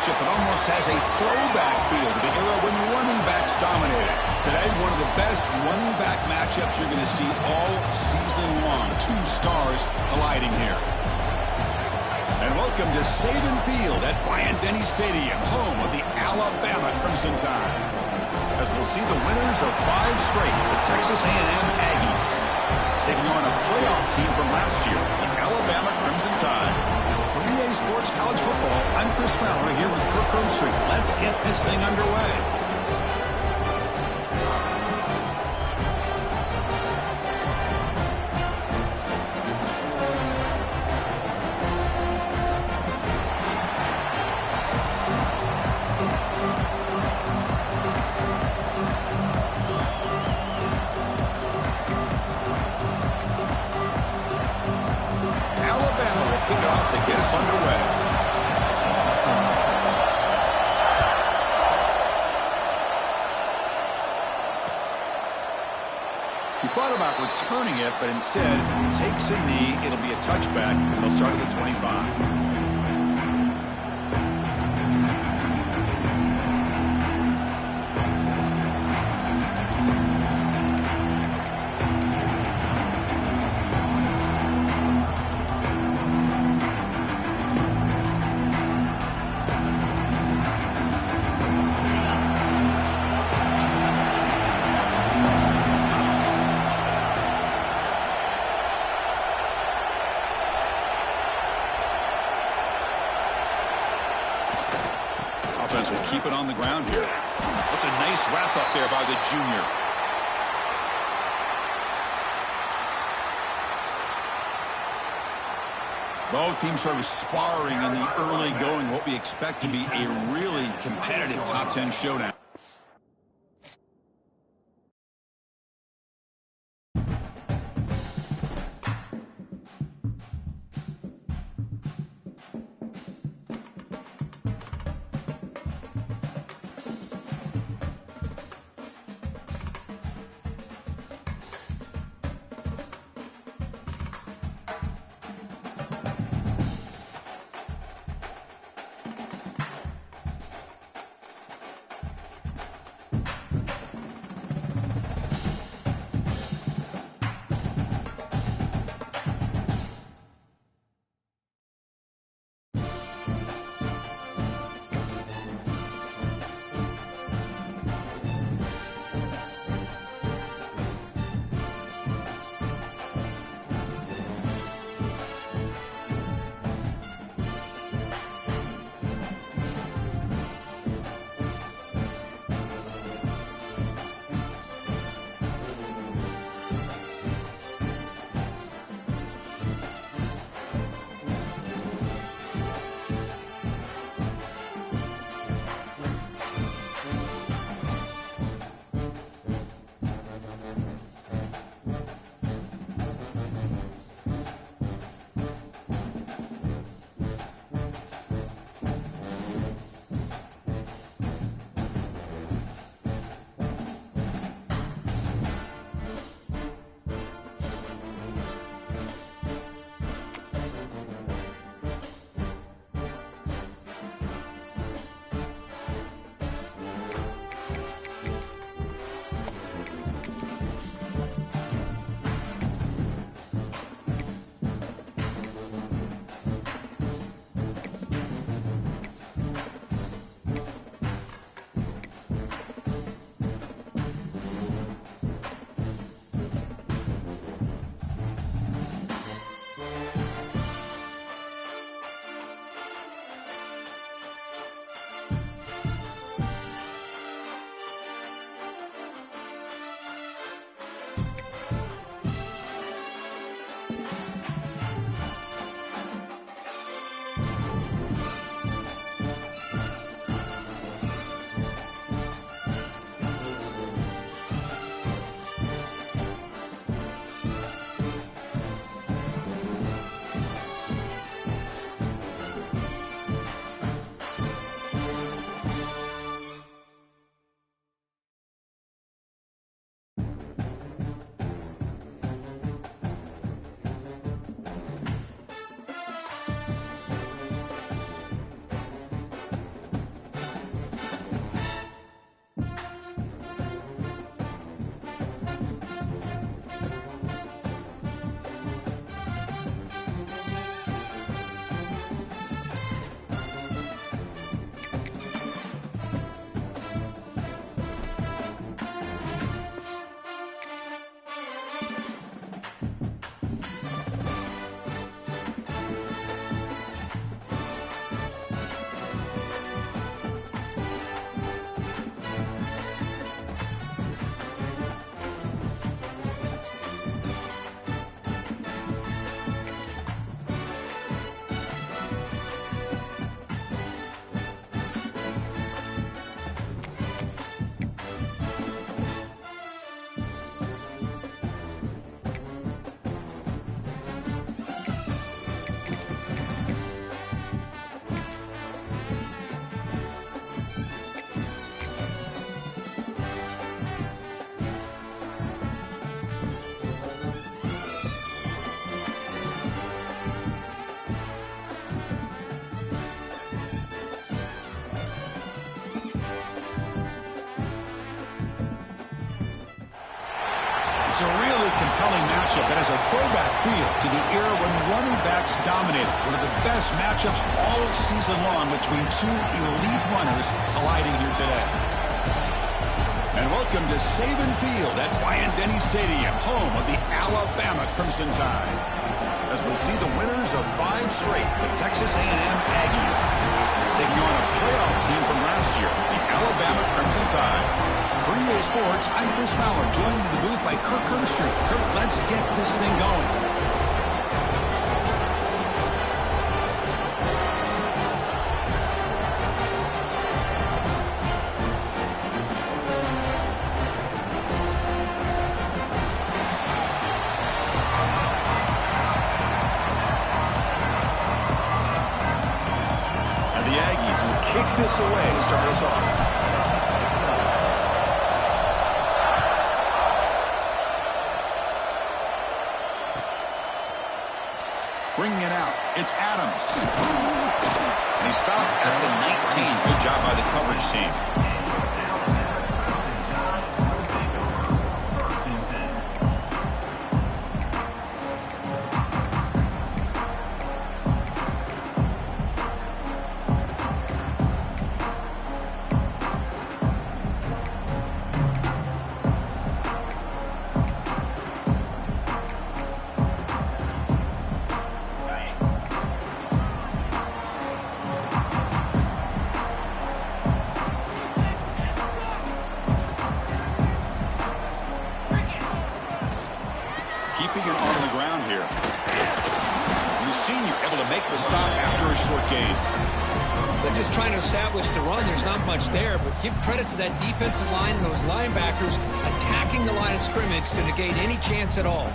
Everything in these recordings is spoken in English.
matchup that almost has a throwback feel to the era when running backs dominated. Today, one of the best running back matchups you're going to see all season long. Two stars colliding here. And welcome to Saban Field at Bryant-Denny Stadium, home of the Alabama Crimson Tide. As we'll see the winners of 5 straight, the Texas A&M Aggies, taking on a playoff team from last year, the Alabama Crimson Tide. For EA Sports College Football, I'm Chris Fowler here with Kirk Herbstreit. Let's get this thing underway. He thought about returning it, but instead takes a knee. It'll be a touchback. They'll start at the 25. Offense will keep it on the ground here. That's a nice wrap up there by the junior. Both teams sort of sparring in the early going, what we expect to be a really competitive top 10 showdown. It's a really compelling matchup that has a throwback feel to the era when running backs dominated. One of the best matchups all season long between two elite runners colliding here today. And welcome to Saban Field at Bryant-Denny Stadium, home of the Alabama Crimson Tide. As we see the winners of 5 straight, the Texas A&M Aggies, taking on a playoff team from last year, the Alabama Crimson Tide. For EA Sports, I'm Chris Fowler, joined in the booth by Kirk Herbstreit. Kirk, let's get this thing going. And the Aggies will kick this away to start us off. Bringing it out, it's Adams. And he stopped at the 19. Good job by the coverage team. Keeping it on the ground here. The senior able to make the stop after a short gain. They're just trying to establish the run. There's not much there, but give credit to that defensive line and those linebackers attacking the line of scrimmage to negate any chance at all.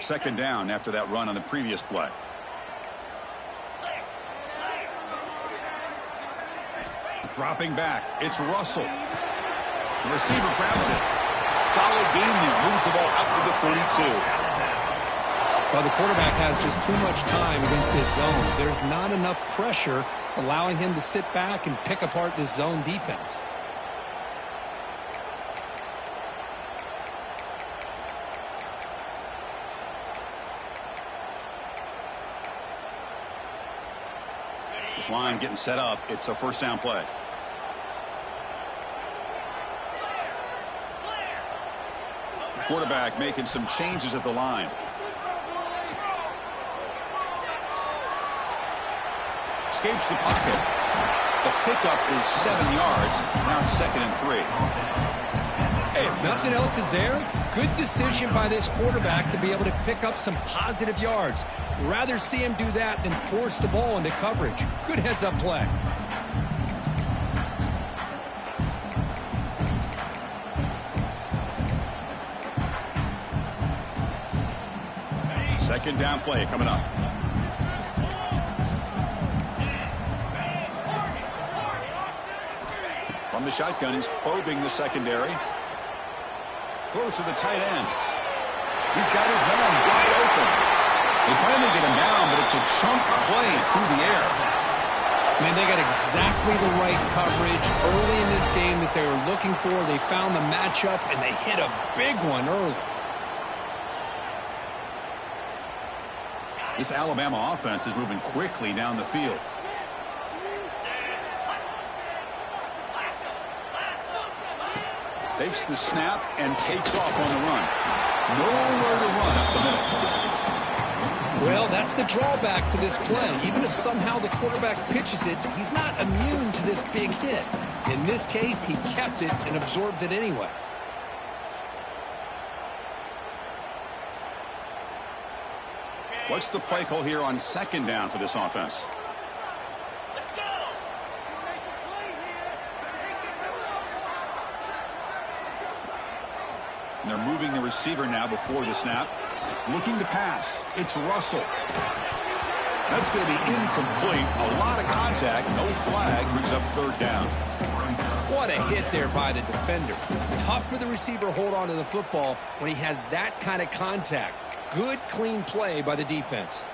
Second down after that run on the previous play. Dropping back, it's Russell. The receiver grabs it. Solid gain there, moves the ball up to the 32. Well, the quarterback has just too much time against this zone. There's not enough pressure. It's allowing him to sit back and pick apart this zone defense. This line getting set up. It's a first down play. The quarterback making some changes at the line. Escapes the pocket. The pickup is 7 yards. Now it's 2nd and 3. Hey, if nothing else is there, good decision by this quarterback to be able to pick up some positive yards. Rather see him do that than force the ball into coverage. Good heads-up play. Second down play coming up. From the shotgun, he's probing the secondary. Close to the tight end. He's got his man wide open. They finally get him down, but it's a chunk play through the air. Man, they got exactly the right coverage early in this game that they were looking for. They found the matchup, and they hit a big one early. This Alabama offense is moving quickly down the field. Takes the snap and takes off on the run. Nowhere to run up the middle. Well, that's the drawback to this play. Even if somehow the quarterback pitches it, he's not immune to this big hit. In this case, he kept it and absorbed it anyway. What's the play call here on second down for this offense? And they're moving the receiver now before the snap. Looking to pass. It's Russell. That's going to be incomplete. A lot of contact. No flag. Brings up third down. What a hit there by the defender. Tough for the receiver to hold on to the football when he has that kind of contact. Good, clean play by the defense.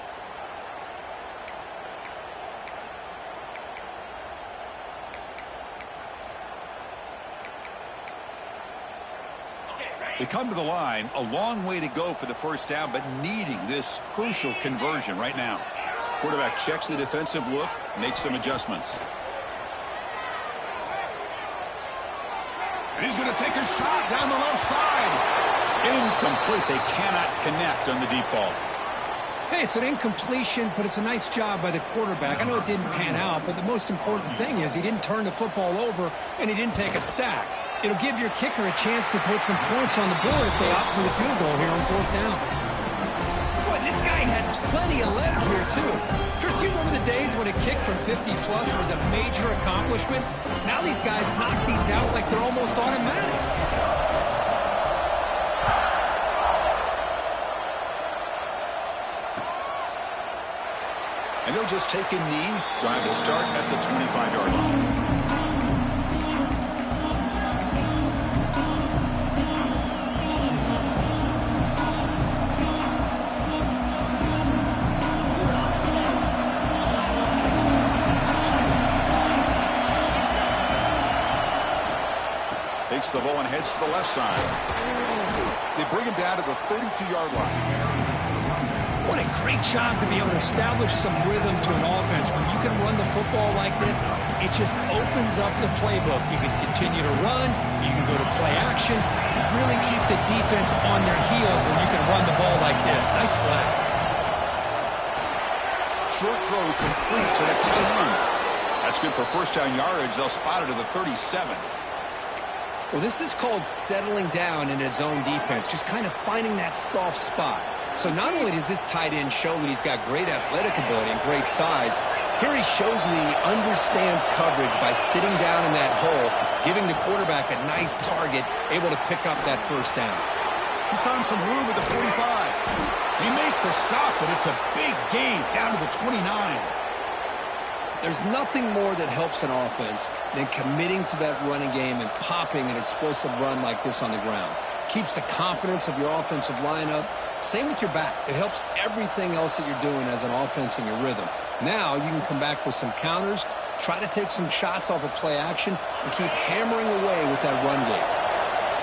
They come to the line, a long way to go for the first down, but needing this crucial conversion right now. Quarterback checks the defensive look, makes some adjustments. And he's going to take a shot down the left side. Incomplete. They cannot connect on the deep ball. Hey, it's an incompletion, but it's a nice job by the quarterback. I know it didn't pan out, but the most important thing is he didn't turn the football over and he didn't take a sack. It'll give your kicker a chance to put some points on the board if they opt for the field goal here on fourth down. Boy, this guy had plenty of leg here, too. Chris, you remember the days when a kick from 50-plus was a major accomplishment? Now these guys knock these out like they're almost automatic. And they'll just take a knee. Drive will start at the 25-yard line. Takes the ball and heads to the left side. They bring him down to the 32-yard line. What a great job to be able to establish some rhythm to an offense. When you can run the football like this, it just opens up the playbook. You can continue to run, you can go to play action, and really keep the defense on their heels when you can run the ball like this. Nice play. Short throw complete to the tight end. That's good for first down yardage. They'll spot it to the 37. Well, this is called settling down in his own defense, just kind of finding that soft spot. So not only does this tight end show that he's got great athletic ability and great size, here he shows that he understands coverage by sitting down in that hole, giving the quarterback a nice target, able to pick up that first down. He's found some room at the 45. They make the stop, but it's a big gain down to the 29. There's nothing more that helps an offense than committing to that running game and popping an explosive run like this on the ground. Keeps the confidence of your offensive lineup. Same with your back. It helps everything else that you're doing as an offense in your rhythm. Now you can come back with some counters, try to take some shots off of play action, and keep hammering away with that run game.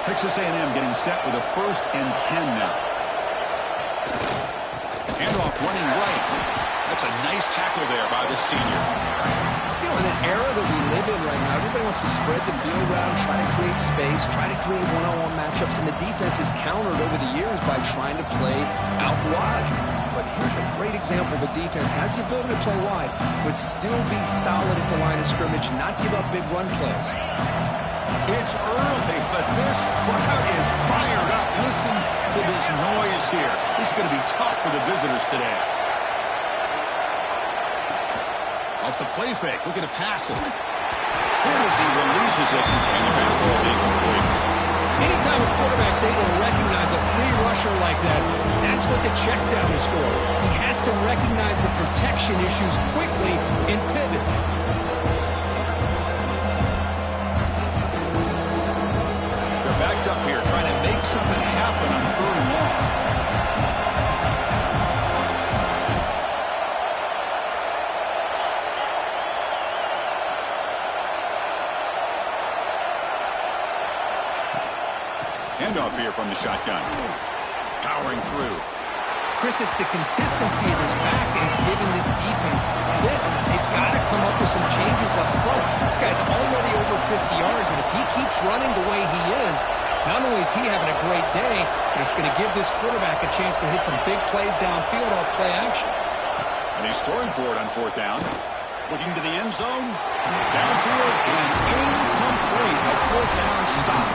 Texas A&M getting set with a 1st and 10 now. Handoff running right. That's a nice tackle there by the senior. You know, in an era that we live in right now, everybody wants to spread the field around, try to create space, try to create one-on-one matchups, and the defense is countered over the years by trying to play out wide. But here's a great example. The defense has the ability to play wide, but still be solid at the line of scrimmage and not give up big run plays. It's early, but this crowd is fired up. Listen to this noise here. This is going to be tough for the visitors today. Off the play fake, looking to pass it. Good as he releases it, and the baseball is incomplete. Anytime a quarterback's able to recognize a free rusher like that, that's what the check down is for. He has to recognize the protection issues quickly and pivot. They're backed up here, trying to make something happen on 3rd and long. Handoff here from the shotgun. Powering through. Chris, it's the consistency of his back that is giving this defense fits. They've got to come up with some changes up front. This guy's already over 50 yards, and if he keeps running the way he is, not only is he having a great day, but it's going to give this quarterback a chance to hit some big plays downfield off play action. And he's throwing for it on 4th down. Looking to the end zone. Downfield and incomplete. A 4th down stop.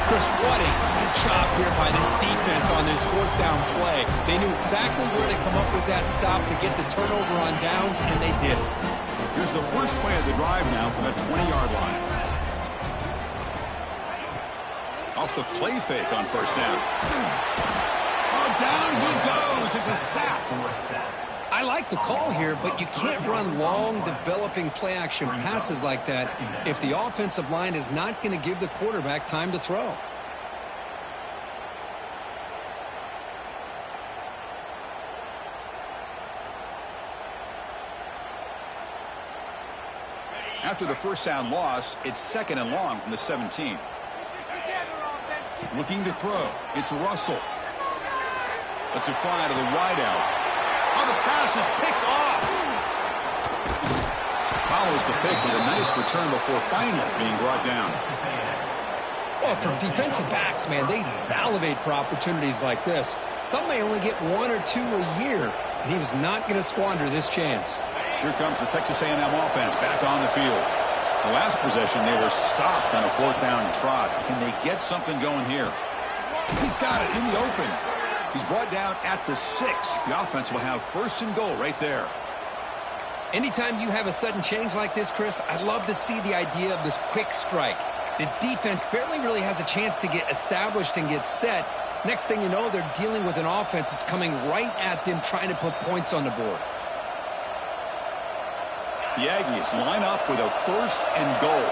Chris, what a great job here by this defense on this 4th down play. They knew exactly where to come up with that stop to get the turnover on downs, and they did it. Here's the first play of the drive now from the 20-yard line. Off the play fake on 1st down. Oh, down he goes. It's a sack. I like the call here, but you can't run long, developing play-action passes like that if the offensive line is not going to give the quarterback time to throw. After the first down loss, it's 2nd and long from the 17. Looking to throw. It's Russell. Lets it fly to the wideout. Oh, the pass is picked off. Follows the pick with a nice return before finally being brought down. Well, for defensive backs, man, they salivate for opportunities like this. Some may only get 1 or 2 a year, and he was not going to squander this chance. Here comes the Texas A&M offense back on the field. The last possession, they were stopped on a 4th down trot. Can they get something going here? He's got it in the open. He's brought down at the 6. The offense will have 1st and goal right there. Anytime you have a sudden change like this, Chris, I love to see the idea of this quick strike. The defense barely really has a chance to get established and get set. Next thing you know, they're dealing with an offense that's coming right at them, trying to put points on the board. The Aggies line up with a 1st and goal.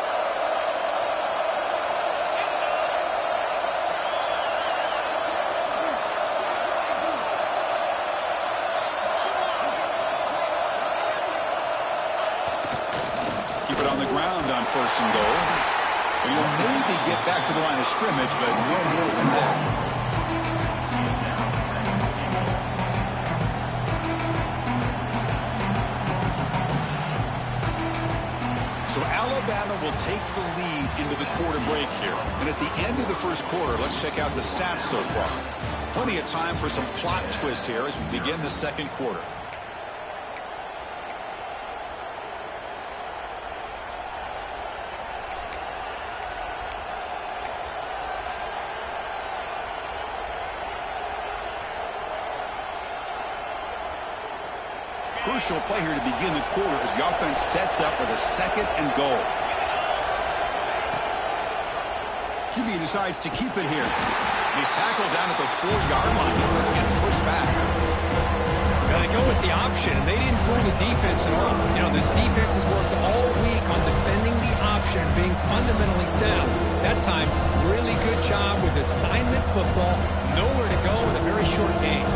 Keep it on the ground on 1st and goal. And he'll maybe get back to the line of scrimmage, but no more than that. So Alabama will take the lead into the quarter break here. And at the end of the first quarter, let's check out the stats so far. Plenty of time for some plot twists here as we begin the second quarter. Crucial play here to begin the quarter as the offense sets up with a 2nd and goal. QB decides to keep it here. He's tackled down at the 4-yard line. Defense getting pushed back. Now they go with the option, and they didn't fool the defense at all. You know, this defense has worked all week on defending the option, being fundamentally sound. That time, really good job with assignment football. Nowhere to go in a very short game.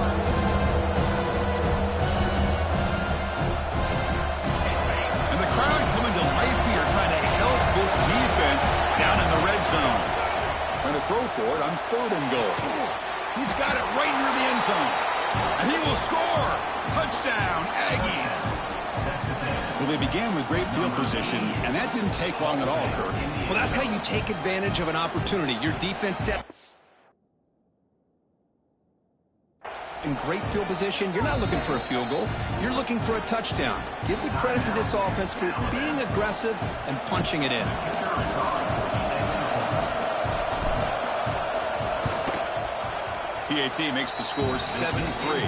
Down in the red zone. Trying to throw for it on 3rd and goal. He's got it right near the end zone. And he will score. Touchdown, Aggies. Well, they began with great field position, and that didn't take long at all, Kirk. Well, that's how you take advantage of an opportunity. Your defense set in great field position. You're not looking for a field goal. You're looking for a touchdown. Give the credit to this offense for being aggressive and punching it in. PAT makes the score 7-3.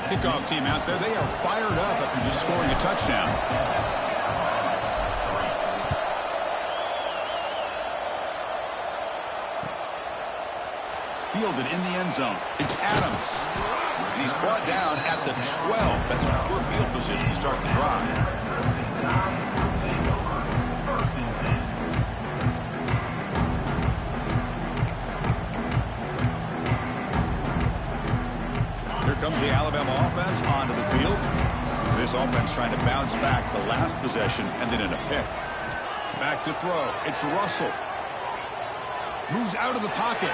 Kickoff team out there. They are fired up after just scoring a touchdown. Fielded in the end zone. It's Adams. And he's brought down at the 12. That's a poor field position to start the drive. Here comes the Alabama offense onto the field. This offense trying to bounce back the last possession and then in a pick. Back to throw. It's Russell. Moves out of the pocket.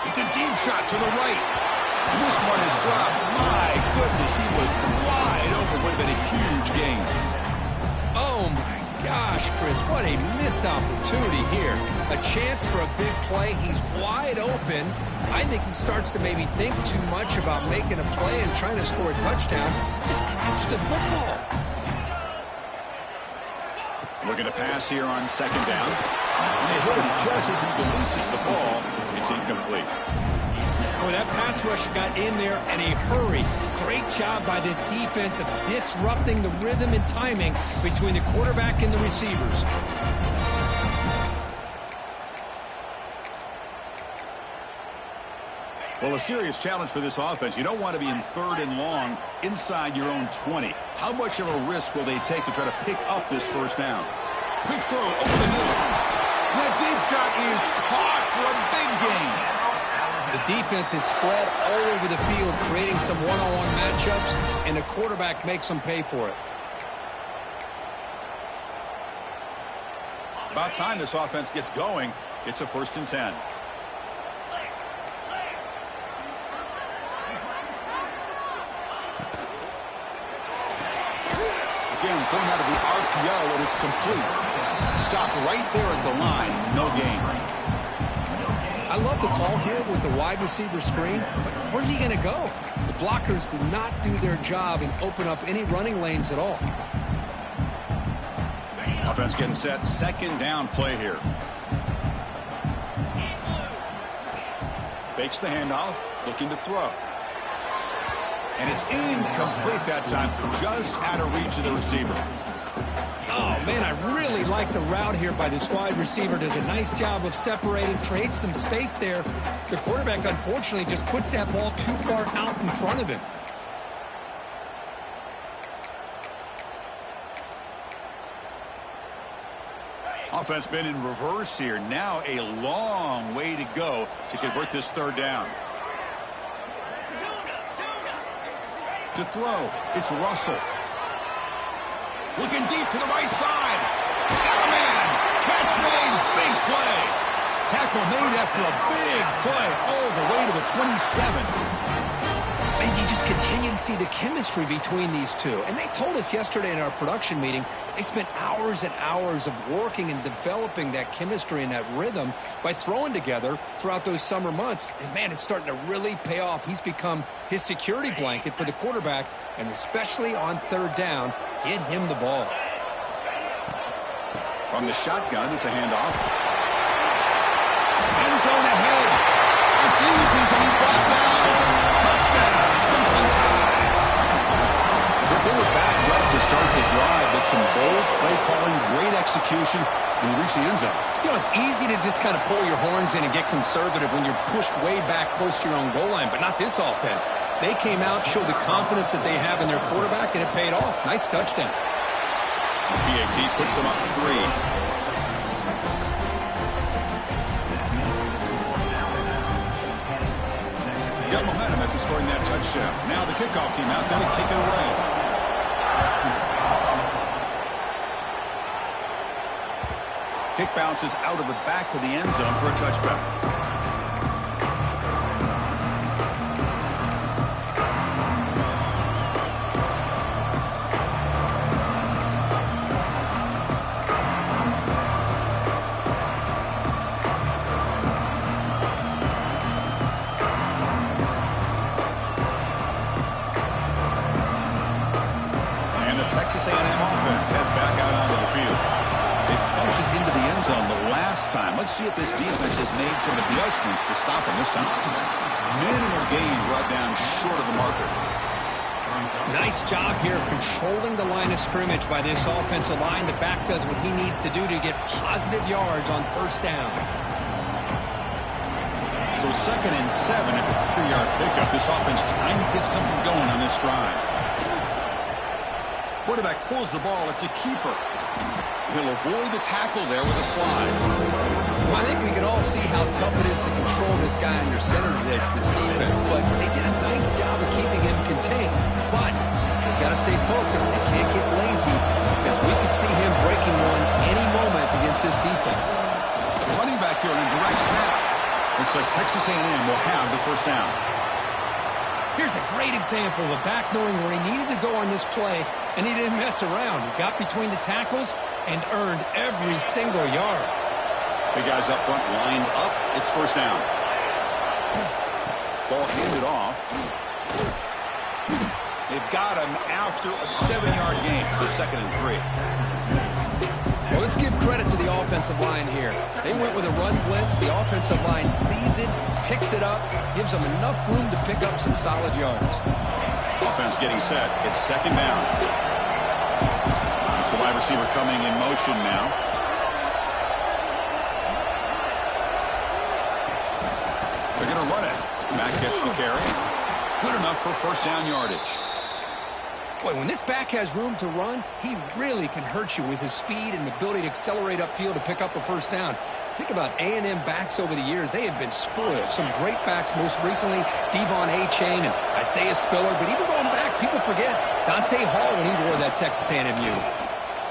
It's a deep shot to the right. And this one is dropped. My goodness, he was wide open. Would have been a huge gain. Oh, my gosh, Chris, what a missed opportunity here. A chance for a big play. He's wide open. I think he starts to maybe think too much about making a play and trying to score a touchdown. Just drops the football. Looking to pass here on 2nd down. And they hit him just as he releases the ball. It's incomplete. Oh, that pass rush got in there in a hurry. Great job by this defense of disrupting the rhythm and timing between the quarterback and the receivers. Well, a serious challenge for this offense. You don't want to be in 3rd and long inside your own 20. How much of a risk will they take to try to pick up this first down? Quick throw over the middle. That deep shot is caught for a big gain. The defense is spread all over the field, creating some one-on-one matchups, and the quarterback makes them pay for it. About time this offense gets going. It's a 1st and 10. Again, thrown out of the RPO, and it's complete. Stopped right there at the line. No gain. I love the call here with the wide receiver screen, but where's he going to go? The blockers do not do their job and open up any running lanes at all. Offense getting set. 2nd down play here. Fakes the handoff. Looking to throw. And it's incomplete that time. Just out of reach of the receiver. Oh, man, I really like the route here by this wide receiver. Does a nice job of separating, creates some space there. The quarterback, unfortunately, just puts that ball too far out in front of him. Offense been in reverse here. Now a long way to go to convert this 3rd down. To throw, it's Russell. Looking deep to the right side. Got a man. Catch made. Big play. Tackle made after a big play all the way to the 27. And you just continue to see the chemistry between these two. And they told us yesterday in our production meeting, they spent hours and hours of working and developing that chemistry and that rhythm by throwing together throughout those summer months. And, man, it's starting to really pay off. He's become his security blanket for the quarterback, and especially on 3rd down, get him the ball. From the shotgun, it's a handoff. End zone ahead. Refusing to be brought down. Touchdown. Crimson Tide. They were backed up to start the drive, but some bold play calling, great execution, and reach the end zone. You know, it's easy to just kind of pull your horns in and get conservative when you're pushed way back close to your own goal line, but not this offense. They came out, showed the confidence that they have in their quarterback, and it paid off. Nice touchdown. PAT puts them up 3. Got momentum after scoring that touchdown. Now the kickoff team out there to kick it away. Kick bounces out of the back of the end zone for a touchback. Texas A&M offense heads back out onto the field. They punched it into the end zone the last time. Let's see if this defense has made some adjustments to stop them this time. Minimal gain brought down short of the marker. Nice job here of controlling the line of scrimmage by this offensive line. The back does what he needs to do to get positive yards on 1st down. So 2nd and 7 at the 3-yard pickup. This offense trying to get something going on this drive. Quarterback pulls the ball. It's a keeper. He'll avoid the tackle there with a slide. Well, I think we can all see how tough it is to control this guy under center today for this defense, but they did a nice job of keeping him contained. But they've got to stay focused. They can't get lazy because we could see him breaking one any moment against this defense. Running back here in a direct snap. Looks like Texas A&M will have the 1st down. Here's a great example of a back knowing where he needed to go on this play, and he didn't mess around. He got between the tackles and earned every single yard. Big guys up front lined up. It's 1st down. Ball handed off. They've got him after a 7-yard gain, so 2nd and 3. Well, let's give credit to the offensive line here. They went with a run blitz. The offensive line sees it, picks it up, gives them enough room to pick up some solid yards. Offense getting set. It's 2nd down. It's the wide receiver coming in motion now. They're going to run it. Back gets the carry. Good enough for first down yardage. Boy, when this back has room to run, he really can hurt you with his speed and ability to accelerate upfield to pick up a first down. Think about A&M backs over the years. They have been spoiled. Some great backs, most recently Devon A-Chain and Isaiah Spiller. But even going back, people forget Dante Hall when he wore that Texas A&M.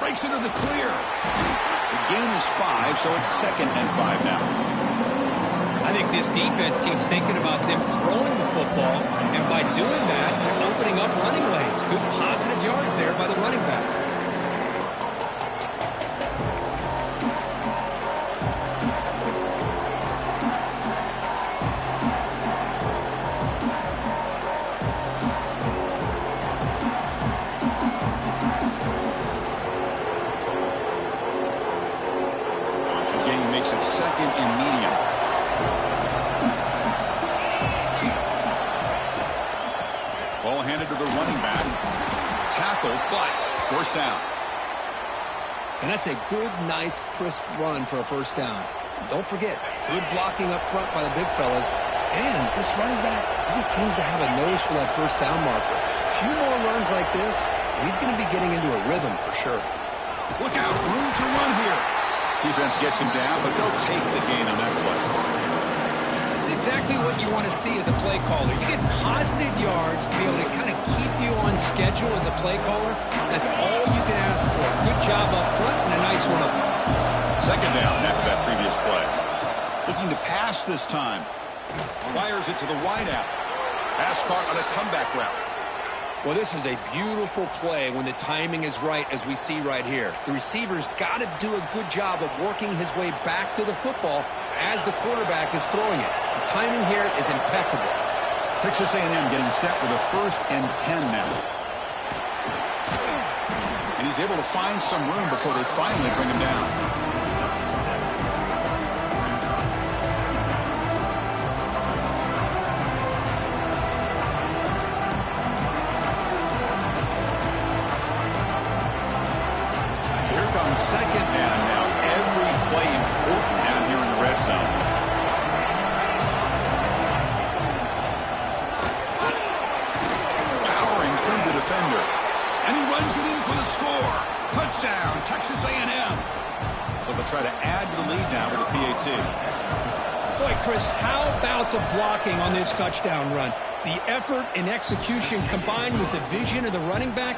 Breaks into the clear. The gain is 5, so it's 2nd and 5 now. I think this defense keeps thinking about them throwing the football, and by doing that, they're opening up running lanes. Good positive yards there by the running back. Again, makes it 2nd and medium. Ball handed to the running back. Tackle, but first down. And that's a good, nice, crisp run for a first down. Don't forget, good blocking up front by the big fellas. And this running back, he just seems to have a nose for that first down marker. A few more runs like this, and he's going to be getting into a rhythm for sure. Look out, room to run here. Defense gets him down, but they'll take the gain on that play. It's exactly what you want to see as a play caller. You get positive yards to be able to kind of keep you on schedule as a play caller. That's all you can ask for. Good job up front and a nice run. 2nd down after that previous play. Looking to pass this time. Fires it to the wideout. Pass caught on a comeback route. Well, this is a beautiful play when the timing is right, as we see right here. The receiver's got to do a good job of working his way back to the football as the quarterback is throwing it. The timing here is impeccable. Texas A&M getting set with a 1st and 10 now. And he's able to find some room before they finally bring him down. Second down now. Every play important down here in the red zone. Powering through the defender. And he runs it in for the score. Touchdown, Texas A&M. So they'll try to add to the lead now with a PAT. Boy, Chris, how about the blocking on this touchdown run? The effort and execution combined with the vision of the running back,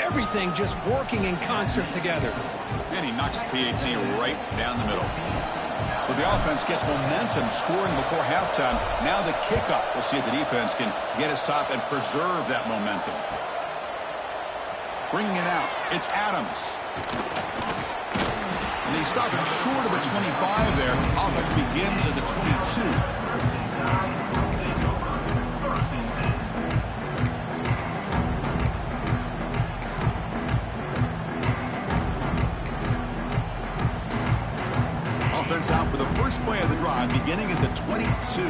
everything just working in concert together. And he knocks the PAT right down the middle. So the offense gets momentum scoring before halftime. Now the kickoff. We'll see if the defense can get a stop and preserve that momentum. Bringing it out. It's Adams. And they stop it short of the 25 there. Offense begins at the 22. Offense out for the first play of the drive, beginning at the 22.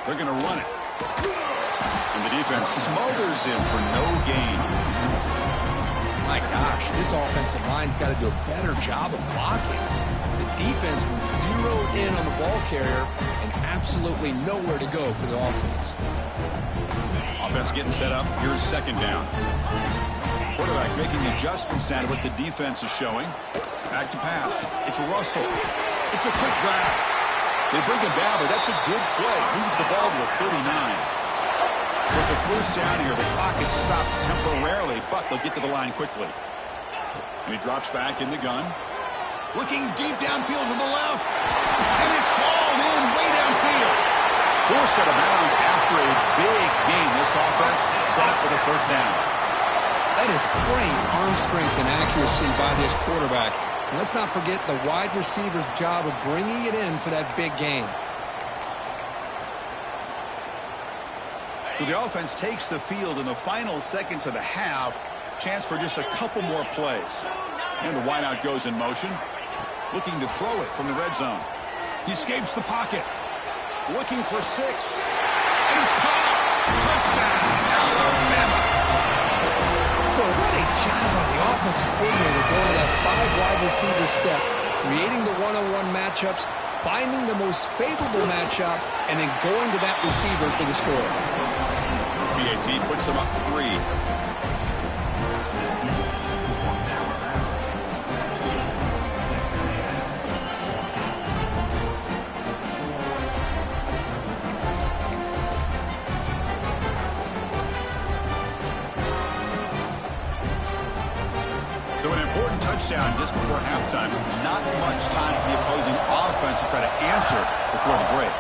They're going to run it. And the defense smothers him for no gain. My gosh, this offensive line's got to do a better job of blocking. The defense was zeroed in on the ball carrier and absolutely nowhere to go for the offense. Offense getting set up. Here's 2nd down. Quarterback making adjustments down to what the defense is showing. Back to pass. It's Russell. It's a quick grab. They bring him down, but that's a good play. Moves the ball to the 39. So it's a first down here. The clock is stopped temporarily, but they'll get to the line quickly. And he drops back in the gun. Looking deep downfield to the left. And it's hauled in way downfield. Forced out of bounds after a big gain. This offense set up with a first down. That is great arm strength and accuracy by this quarterback. And let's not forget the wide receiver's job of bringing it in for that big gain. So the offense takes the field in the final seconds of the half. Chance for just a couple more plays. And the wideout goes in motion. Looking to throw it from the red zone. He escapes the pocket. Looking for 6. And it's caught. Touchdown, Alabama. job by the offensive coordinator going to that 5-wide receiver set, creating the one-on-one matchups, finding the most favorable matchup, and then going to that receiver for the score. PAT puts them up 3. So an important touchdown just before halftime. Not much time for the opposing offense to try to answer before the break.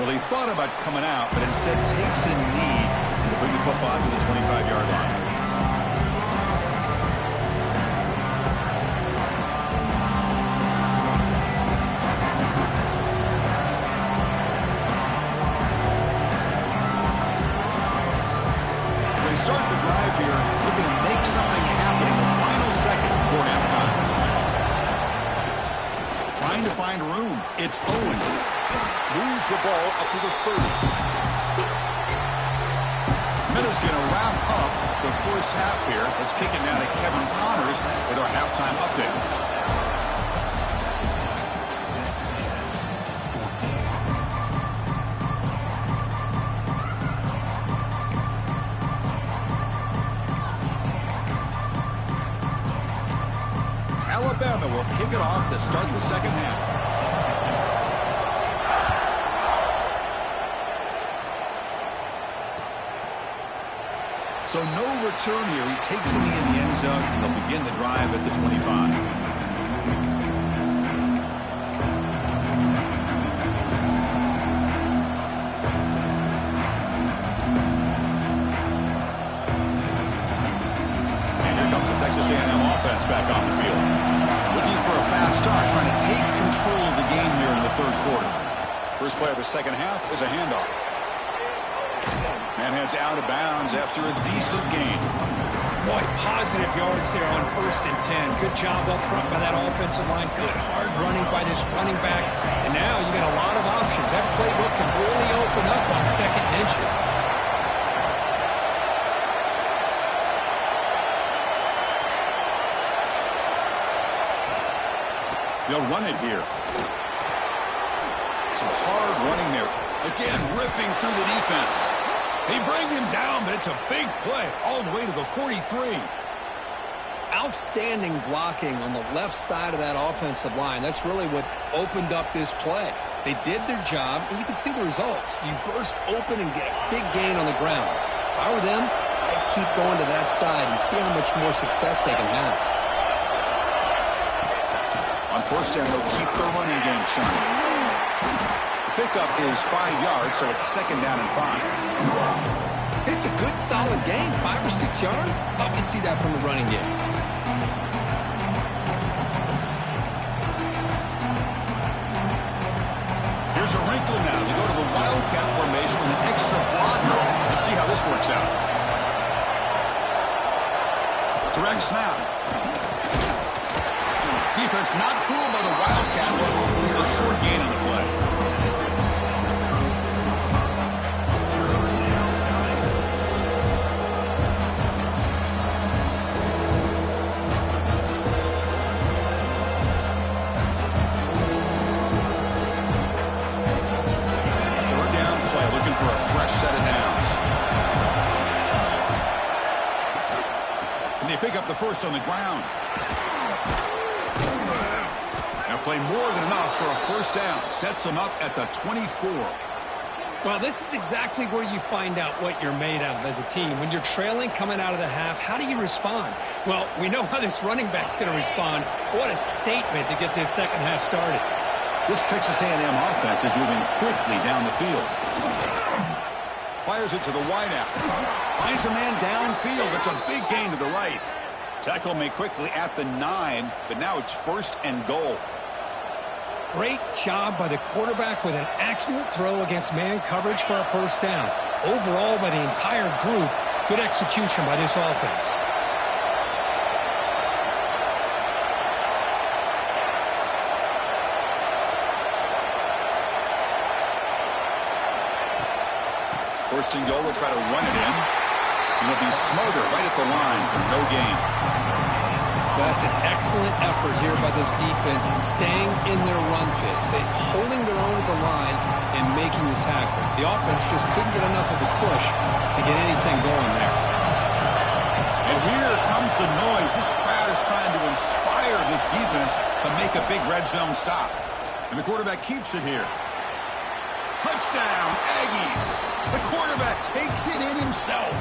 Well, he thought about coming out, but instead takes a knee to bring the football to the 25-yard line. Start the drive here, looking to make something happen in the final seconds before halftime. Trying to find room. It's Owens. Moves the ball up to the 30. Miller's going to wrap up the first half here. Let's kick it now to Kevin Connors with our halftime update. Bama will kick it off to start the second half. So no return here. He takes a knee in the end zone, and they'll begin the drive at the 25. Texas A&M offense back on the field. Looking for a fast start, trying to take control of the game here in the third quarter. First play of the second half is a handoff. Man heads out of bounds after a decent gain. Boy, positive yards there on 1st and 10. Good job up front by that offensive line. Good hard running by this running back. And now you got a lot of options. That playbook can really open up on second inches. They'll run it here. Some hard running there. Again, ripping through the defense. They bring him down, but it's a big play all the way to the 43. Outstanding blocking on the left side of that offensive line. That's really what opened up this play. They did their job, and you can see the results. You burst open and get a big gain on the ground. If I were them, I'd keep going to that side and see how much more success they can have. On first down, they'll keep the running game churning. The pickup is 5 yards, so it's second down and 5. It's a good, solid game. 5 or 6 yards. Love to see that from the running game. Here's a wrinkle now. They go to the Wildcat formation with an extra blocker. Let's see how this works out. Direct snap. Defense not fooled by the Wildcat. Just a short gain on the play. Third down play, looking for a fresh set of downs. And they pick up the first on the ground. Play more than enough for a first down. Sets them up at the 24. Well, this is exactly where you find out what you're made of as a team. When you're trailing coming out of the half, how do you respond? Well, we know how this running back's going to respond. What a statement to get this second half started. This Texas A&M offense is moving quickly down the field. Fires it to the wideout. Finds a man downfield. It's a big gain to the right. Tackle made quickly at the 9, but now it's first and goal. Great job by the quarterback with an accurate throw against man coverage for a first down. Overall, by the entire group, good execution by this offense. First and goal, they'll try to run it in. And it'll be Smoger right at the line for no gain. That's an excellent effort here by this defense, staying in their run fits. They're holding their own at the line and making the tackle. The offense just couldn't get enough of a push to get anything going there. And here comes the noise. This crowd is trying to inspire this defense to make a big red zone stop. And the quarterback keeps it here. Touchdown, Aggies. The quarterback takes it in himself.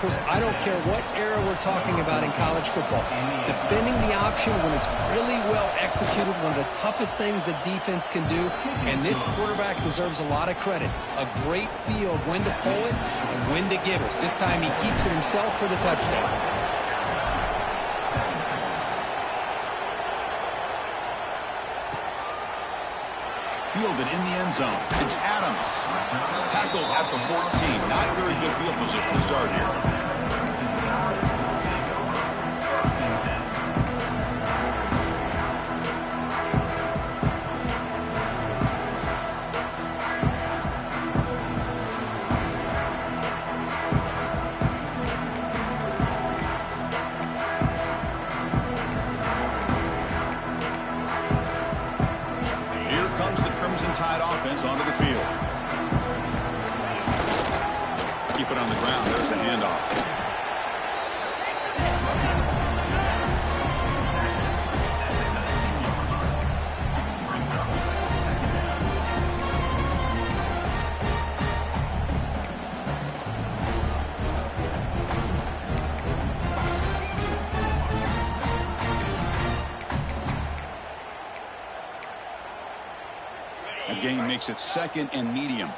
Chris, I don't care what era we're talking about in college football. Defending the option when it's really well executed, one of the toughest things that defense can do, and this quarterback deserves a lot of credit. A great feel of when to pull it and when to give it. This time he keeps it himself for the touchdown. Fielded in the end zone. It's Adams. Tackled at the 14. Not very good field position to start here. Tide offense onto the field. Keep it on the ground. There's the handoff. Gain makes it second and medium.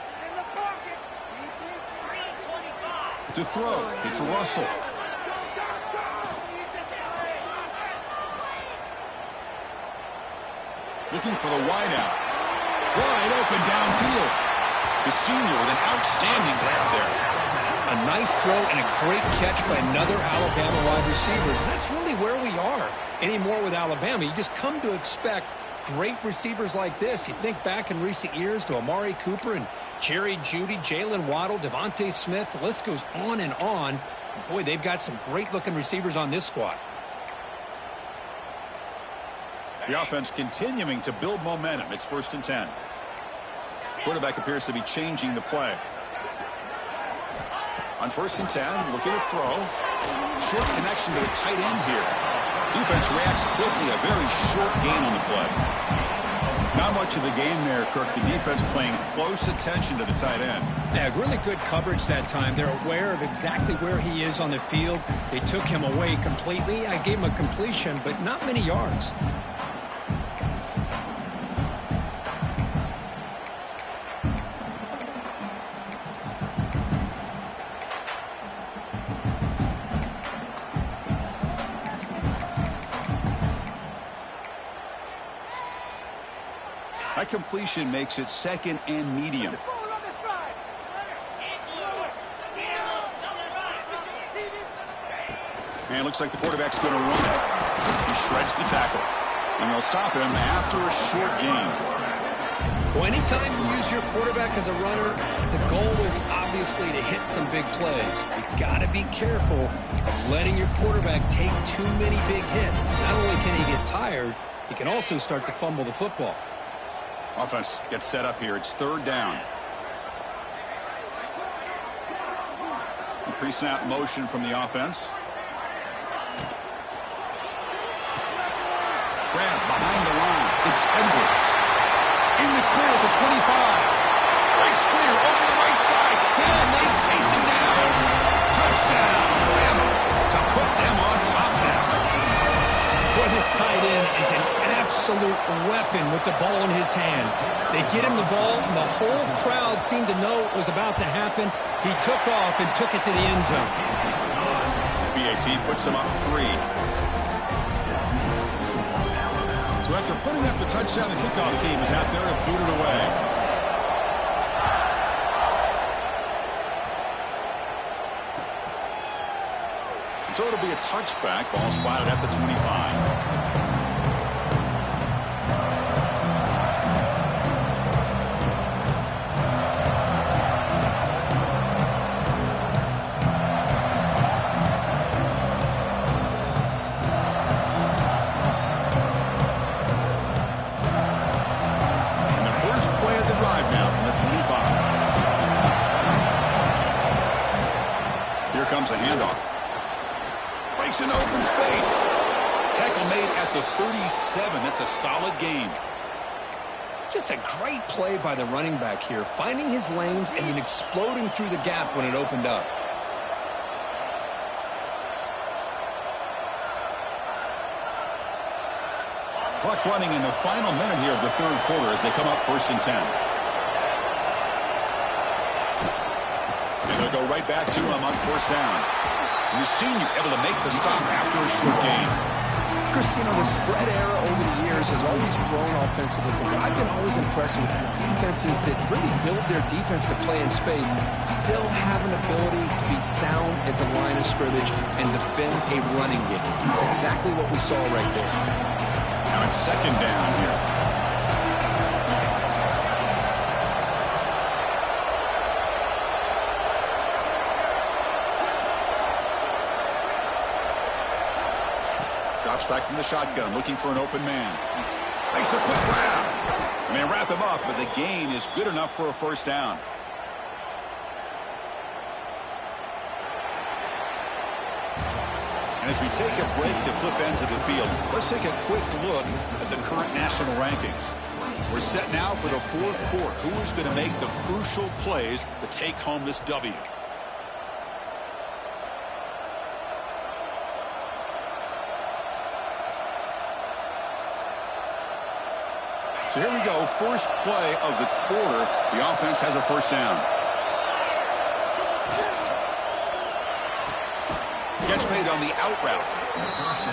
To throw, it's Russell. Looking for the wideout. Wide open downfield. The senior with an outstanding grab there. A nice throw and a great catch by another Alabama wide receiver. And that's really where we are anymore with Alabama. You just come to expect great receivers like this. You think back in recent years to Amari Cooper and Jerry Jeudy, Jalen Waddle, Devontae Smith. The list goes on and on. And boy, they've got some great-looking receivers on this squad. The offense continuing to build momentum. It's 1st and 10. Quarterback appears to be changing the play. On 1st and 10, look at a throw. Short connection to the tight end here. Defense reacts quickly. A very short gain on the play. Not much of a gain there, Kirk. The defense paying close attention to the tight end. Yeah, really good coverage that time. They're aware of exactly where he is on the field. They took him away completely. I gave him a completion, but not many yards. That completion makes it second and medium. And it looks like the quarterback's going to run it. He shreds the tackle. And they'll stop him after a short gain. Well, anytime you use your quarterback as a runner, the goal is obviously to hit some big plays. You got to be careful of letting your quarterback take too many big hits. Not only can he get tired, he can also start to fumble the football. Offense gets set up here. It's 3rd down. The pre-snap motion from the offense. Grab behind the line. It's Edwards. In the clear at the 25. Breaks clear over the right side. Hill and they chase him down. Touchdown, Bama, to put them on top now. Boy, this tight end is an absolute weapon with the ball in his hands. They get him the ball, and the whole crowd seemed to know what was about to happen. He took off and took it to the end zone. BAT puts him up 3. So after putting up the touchdown, the kickoff team is out there to boot it away. And so it'll be a touchback. Ball spotted at the 25. the handoff. Breaks an open space. Tackle made at the 37. That's a solid gain. Just a great play by the running back here, finding his lanes and then exploding through the gap when it opened up. Clock running in the final minute here of the third quarter as they come up 1st and 10. And they'll go right back to him on 1st down. And the senior able to make the stop after a short gain. Chris, you know, the spread era over the years has always grown offensively, but I've been always impressed with defenses that really build their defense to play in space, still have an ability to be sound at the line of scrimmage and defend a running game. It's exactly what we saw right there. Now it's 2nd down here. Drops back from the shotgun, looking for an open man. Makes a quick grab. And they wrap him up, but the gain is good enough for a 1st down. And as we take a break to flip ends of the field, let's take a quick look at the current national rankings. We're set now for the 4th quarter. Who is going to make the crucial plays to take home this W? So here we go, first play of the quarter. The offense has a 1st down. Catch made on the out route.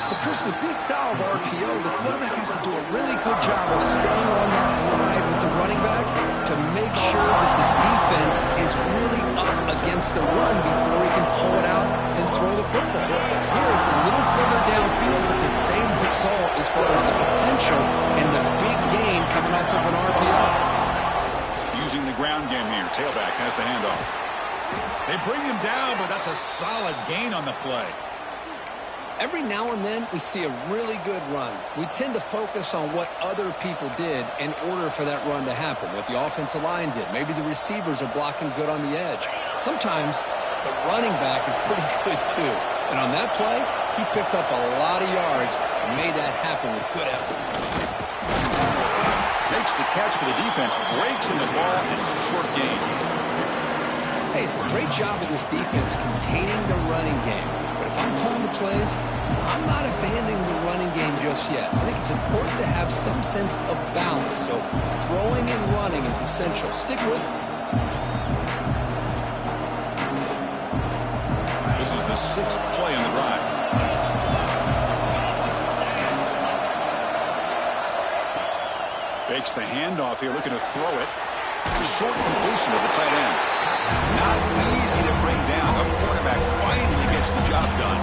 But Chris, with this style of RPO, the quarterback has to do a really good job of staying on that ride with the running back to make sure that the defense is really up against the run before he can pull it out and throw the football. Here, it's a little further downfield, but the same result as far as the potential and the big gain coming off of an RPO. Using the ground game here. Tailback has the handoff. They bring him down, but that's a solid gain on the play. Every now and then, we see a really good run. We tend to focus on what other people did in order for that run to happen, what the offensive line did. Maybe the receivers are blocking good on the edge. Sometimes the running back is pretty good, too. And on that play, he picked up a lot of yards and made that happen with good effort. Makes the catch for the defense, breaks in the ball, and it's a short gain. Hey, it's a great job of this defense containing the running game. But if I'm calling the plays, I'm not abandoning the running game just yet. I think it's important to have some sense of balance. So throwing and running is essential. Stick with it. This is the 6th play on the drive. Fakes the handoff here, looking to throw it. Short completion of the tight end. Not easy to bring down. The quarterback finally gets the job done.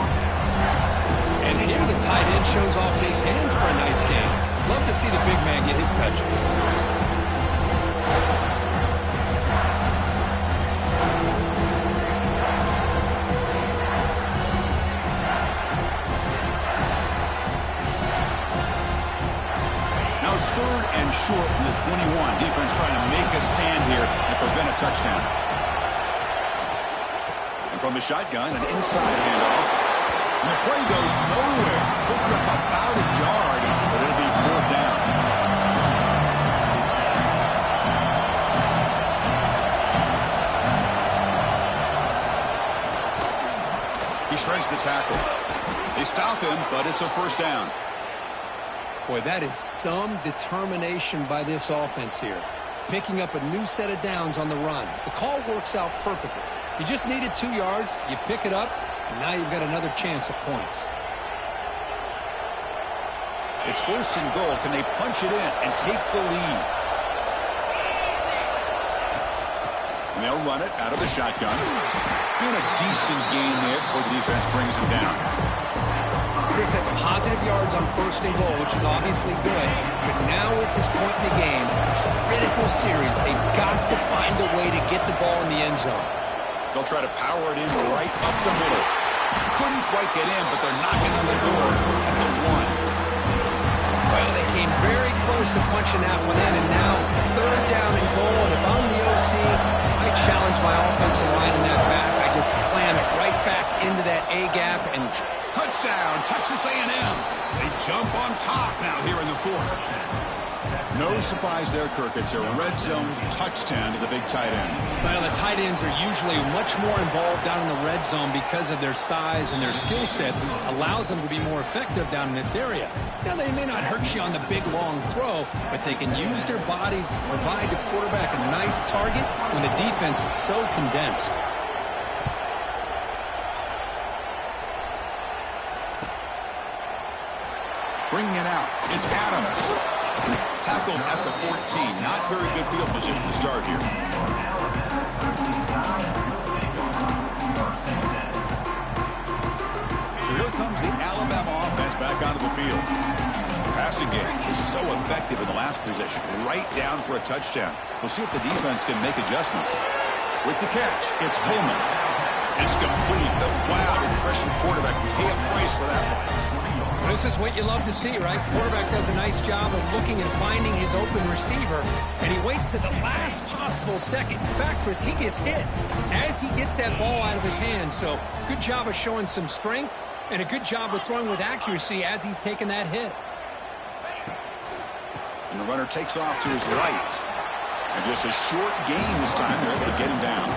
And here the tight end shows off his hands for a nice game. Love to see the big man get his touches. Now it's 3rd and short from the 21. Defense trying to make a stand here and prevent a touchdown. And from the shotgun, an inside handoff. And the play goes nowhere. Picked up about a yard, but it'll be 4th down. He shreds the tackle. They stop him, but it's a 1st down. Boy, that is some determination by this offense here. Picking up a new set of downs on the run. The call works out perfectly. You just needed 2 yards, you pick it up, and now you've got another chance at points. It's 1st and goal. Can they punch it in and take the lead? And they'll run it out of the shotgun. Doing a decent gain there before the defense brings him down. Chris, that's positive yards on 1st and goal, which is obviously good. But now at this point in the game, critical series, they've got to find a way to get the ball in the end zone. They'll try to power it in right up the middle. Couldn't quite get in, but they're knocking on the door at the 1. Well, they came very close to punching that one in, and now 3rd down and goal. And if I'm the OC, I I challenge my offensive line in that back, I just slam it right back into that A-gap and... Touchdown, Texas A&M. They jump on top now here in the fourth. No surprise there, Kirk. It's a red zone touchdown to the big tight end. Well, the tight ends are usually much more involved down in the red zone because of their size and their skill set allows them to be more effective down in this area. Now, they may not hurt you on the big, long throw, but they can use their bodies to provide the quarterback a nice target when the defense is so condensed. Bringing it out, it's Adams. Tackled at the 14. Not very good field position to start here. So here comes the Alabama offense back onto the field. The passing game was so effective in the last possession. Right down for a touchdown. We'll see if the defense can make adjustments. With the catch, it's Coleman. It's complete. Wow, the freshman quarterback pay a price for that one. This is what you love to see, right? Quarterback does a nice job of looking and finding his open receiver, and he waits to the last possible second. In fact, Chris, he gets hit as he gets that ball out of his hands. So good job of showing some strength and a good job of throwing with accuracy as he's taking that hit. And the runner takes off to his right. And just a short gain this time. They're able to get him down.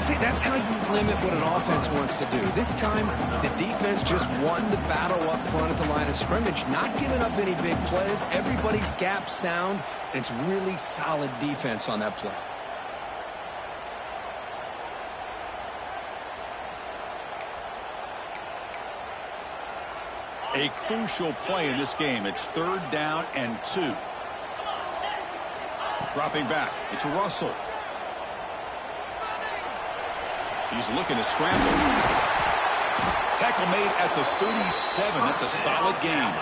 See, that's how you limit what an offense wants to do. This time, the defense just won the battle up front at the line of scrimmage, not giving up any big plays. Everybody's gap sound, and it's really solid defense on that play. A crucial play in this game. It's 3rd down and 2. Dropping back. It's Russell. He's looking to scramble. Tackle made at the 37. That's a solid gain.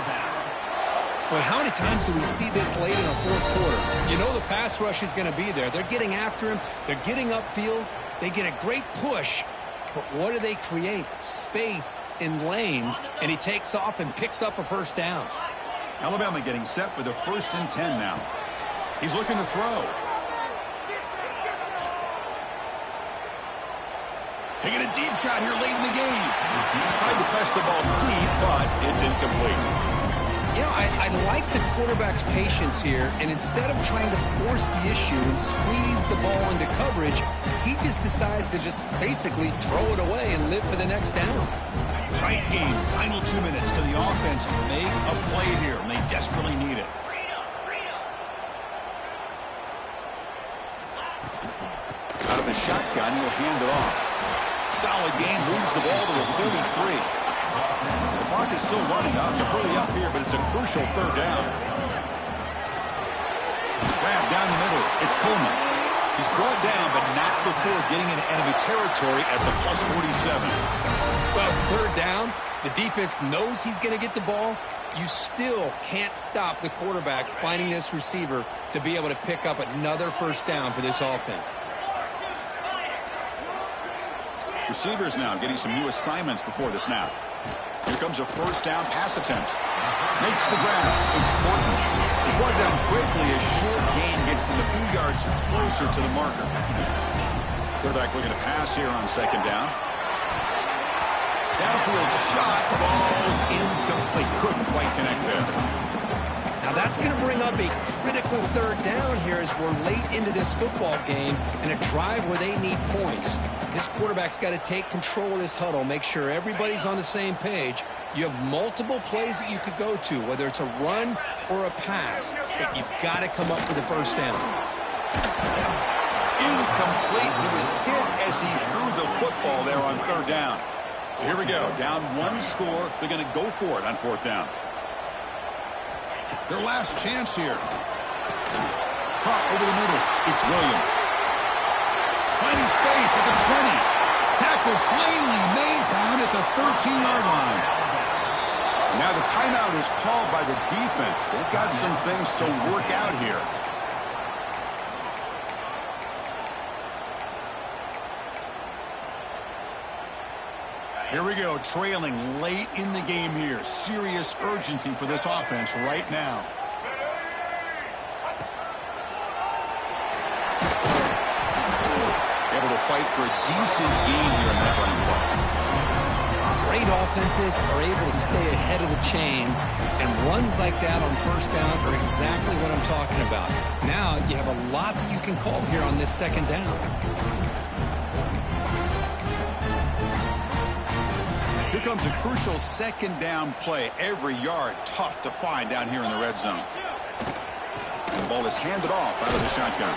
Well, how many times do we see this late in the fourth quarter? You know the pass rush is going to be there. They're getting after him. They're getting upfield. They get a great push. But what do they create? Space in lanes. And he takes off and picks up a first down. Alabama getting set with a 1st and 10 now. He's looking to throw. Taking a deep shot here late in the game. Tried to press the ball deep, but it's incomplete. You know, I like the quarterback's patience here, and instead of trying to force the issue and squeeze the ball into coverage, he just decides to just basically throw it away and live for the next down. Tight game. Final 2 minutes. Can the offense make a play here? And they desperately need it. Out of the shotgun, he'll hand it off. Solid gain, moves the ball to the 43. The clock is still running up. They're hurry up here, but it's a crucial 3rd down. Grab down the middle. It's Coleman. He's brought down, but not before getting into enemy territory at the plus 47. Well, it's 3rd down. The defense knows he's going to get the ball. You still can't stop the quarterback finding this receiver to be able to pick up another first down for this offense. Receivers now getting some new assignments before the snap. Here comes a 1st down pass attempt. Makes the ground. It's Portland. He's brought down quickly. A short gain gets them a few yards closer to the marker. Quarterback looking to pass here on 2nd down. Downfield shot. Ball's incomplete. Couldn't quite connect there. Now that's going to bring up a critical 3rd down here as we're late into this football game and a drive where they need points. This quarterback's got to take control of this huddle, make sure everybody's on the same page. You have multiple plays that you could go to, whether it's a run or a pass, but you've got to come up with a first down. Incomplete. He was hit as he threw the football there on 3rd down. So here we go. Down 1 score. They're going to go for it on 4th down. Their last chance here. Caught over the middle. It's Williams. Finding space at the 20. Tackle finally made down at the 13-yard line. Now the timeout is called by the defense. They've got some things to work out here. Here we go, trailing late in the game here. Serious urgency for this offense right now. fight for a decent gain here in that running play. Great offenses are able to stay ahead of the chains, and runs like that on first down are exactly what I'm talking about. Now you have a lot that you can call here on this second down. Here comes a crucial second down play. Every yard tough to find down here in the red zone. And the ball is handed off out of the shotgun.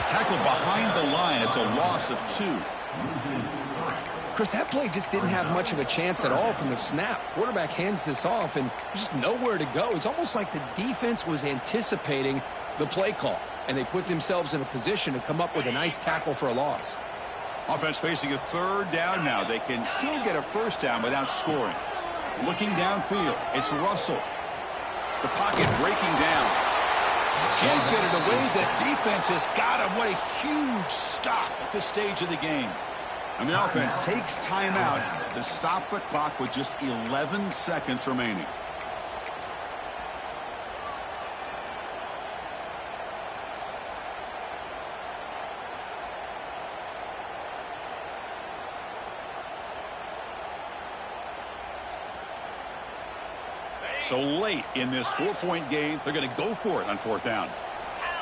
Tackled behind the line. It's a loss of 2. Chris, that play just didn't have much of a chance at all from the snap. Quarterback hands this off, and there's just nowhere to go. It's almost like the defense was anticipating the play call, and they put themselves in a position to come up with a nice tackle for a loss. Offense facing a third down now. They can still get a first down without scoring. Looking downfield, it's Russell. The pocket breaking down. Can't get it away. The defense has got him. What a huge stop at this stage of the game. And the offense takes timeout to stop the clock with just 11 seconds remaining. So late in this 4-point game, they're going to go for it on 4th down.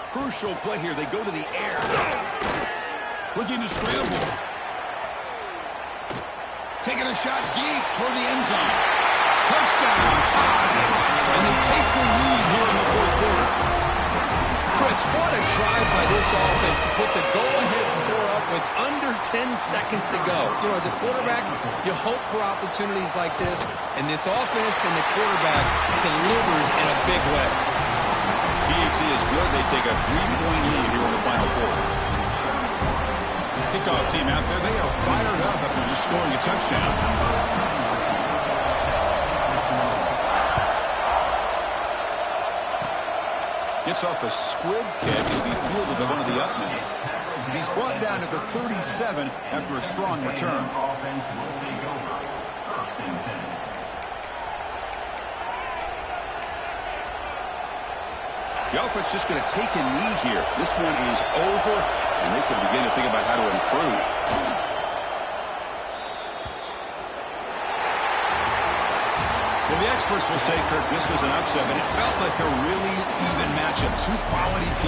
Crucial play here. They go to the air. Looking to scramble. Taking a shot deep toward the end zone. Touchdown, tie. And they take the lead here in the 4th quarter. Chris, what a drive by this offense to put the go-ahead score up with under 10 seconds to go. You know, as a quarterback, you hope for opportunities like this, and this offense and the quarterback delivers in a big way. PAT is good. They take a 3-point lead here in the final quarter. Kickoff team out there. They are fired up after just scoring a touchdown. Gets off a squib kick. It'll be fielded by one of the up men. He's brought down at the 37 after a strong return. The offense just going to take a knee here. This one is over, and they can begin to think about how to improve. Well, the experts will say, Kirk, this was an upset, but it felt like a really even matchup. Two quality teams.